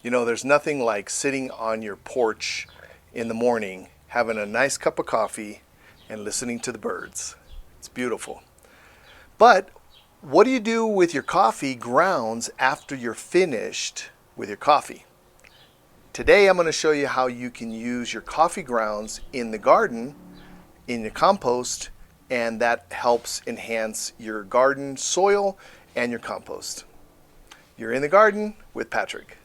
You know, there's nothing like sitting on your porch in the morning, having a nice cup of coffee and listening to the birds. It's beautiful. But what do you do with your coffee grounds after you're finished with your coffee? Today I'm going to show you how you can use your coffee grounds in the garden, in your compost, and that helps enhance your garden soil and your compost. You're in the garden with Patrick.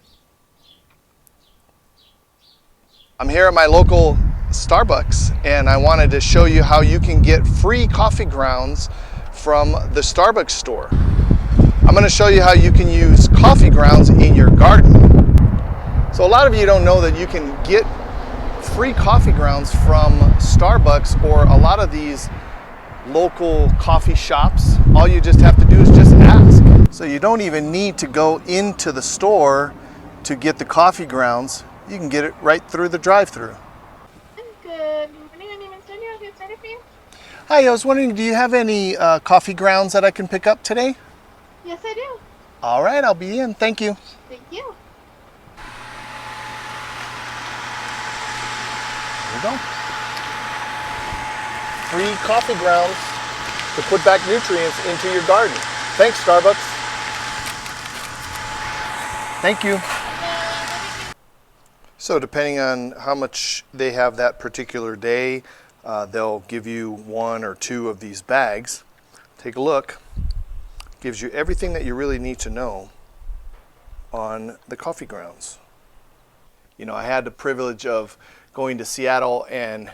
I'm here at my local Starbucks and I wanted to show you how you can get free coffee grounds from the Starbucks store. I'm going to show you how you can use coffee grounds in your garden. So a lot of you don't know that you can get free coffee grounds from Starbucks or a lot of these local coffee shops. All you just have to do is just ask. So you don't even need to go into the store to get the coffee grounds. You can get it right through the drive-thru. Good morning, my name is Sonia. I'll get started for you. Hi, I was wondering, do you have any coffee grounds that I can pick up today? Yes, I do. All right, I'll be in. Thank you. Thank you. There we go. Free coffee grounds to put back nutrients into your garden. Thanks, Starbucks. Thank you. So depending on how much they have that particular day, they'll give you one or two of these bags. Take a look. Gives you everything that you really need to know on the coffee grounds. You know, I had the privilege of going to Seattle and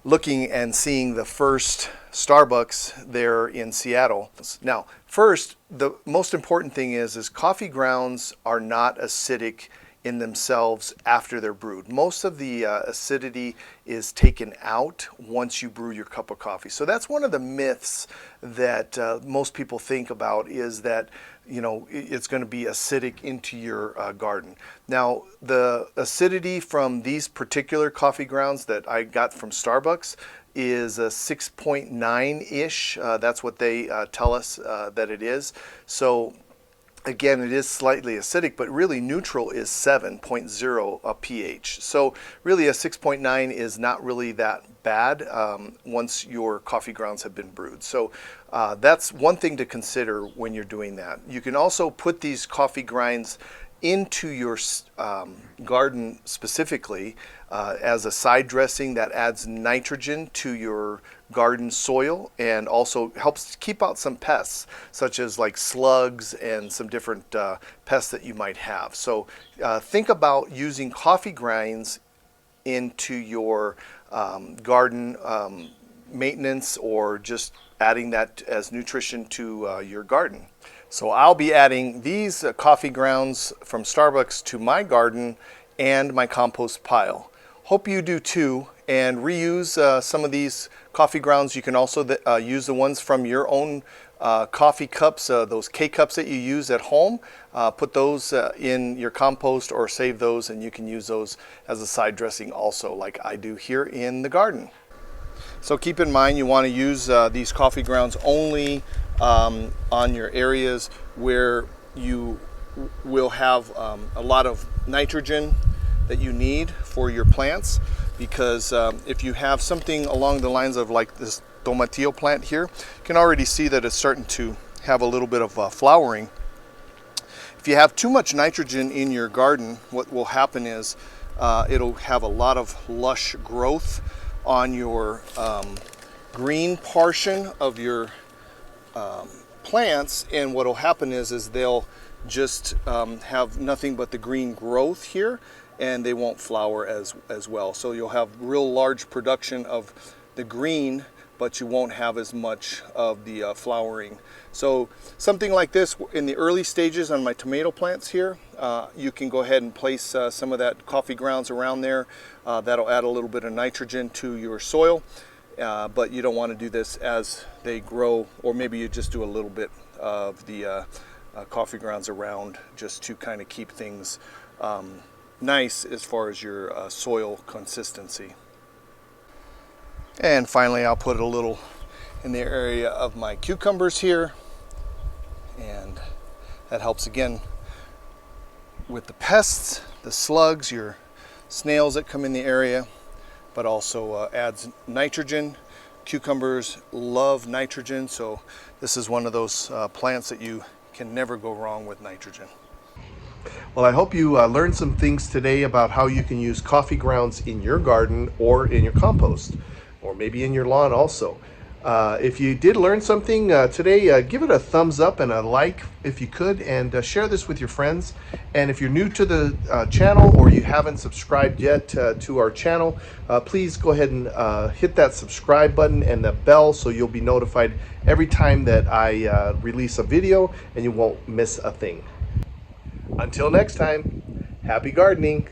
looking and seeing the first Starbucks there in Seattle. Now, first, the most important thing is coffee grounds are not acidic in themselves after they're brewed. Most of the acidity is taken out once you brew your cup of coffee. So that's one of the myths that most people think about, is that, you know, it's going to be acidic into your garden. Now, the acidity from these particular coffee grounds that I got from Starbucks is a 6.9-ish. That's what they tell us that it is. So again, it is slightly acidic, but really neutral is 7.0 pH. So really a 6.9 is not really that bad once your coffee grounds have been brewed. So that's one thing to consider when you're doing that. You can also put these coffee grinds into your garden specifically as a side dressing that adds nitrogen to your garden soil and also helps keep out some pests such as like slugs and some different pests that you might have. So think about using coffee grinds into your garden maintenance, or just adding that as nutrition to your garden. So I'll be adding these coffee grounds from Starbucks to my garden and my compost pile. Hope you do too, and reuse some of these coffee grounds. You can also use the ones from your own coffee cups, those K-cups that you use at home. Put those in your compost or save those, and you can use those as a side dressing also, like I do here in the garden. So keep in mind, you want to use these coffee grounds only on your areas where you will have a lot of nitrogen that you need for your plants, because if you have something along the lines of like this tomatillo plant here, you can already see that it's starting to have a little bit of flowering. If you have too much nitrogen in your garden, what will happen is it'll have a lot of lush growth on your green portion of your plants, and what will happen is they'll just have nothing but the green growth here, and they won't flower as well. So you'll have real large production of the green, but you won't have as much of the flowering. So something like this in the early stages on my tomato plants here, you can go ahead and place some of that coffee grounds around there. That'll add a little bit of nitrogen to your soil, but you don't want to do this as they grow, or maybe you just do a little bit of the coffee grounds around just to kind of keep things nice as far as your soil consistency. And finally, I'll put a little in the area of my cucumbers here, and that helps again with the pests the slugs, your snails that come in the area, but also adds nitrogen. Cucumbers love nitrogen, so this is one of those plants that you can never go wrong with nitrogen. Well, I hope you learned some things today about how you can use coffee grounds in your garden or in your compost, or maybe in your lawn also. If you did learn something today, give it a thumbs up and a like if you could, and share this with your friends. And if you're new to the channel or you haven't subscribed yet to our channel, please go ahead and hit that subscribe button and the bell so you'll be notified every time that I release a video and you won't miss a thing. Until next time, happy gardening.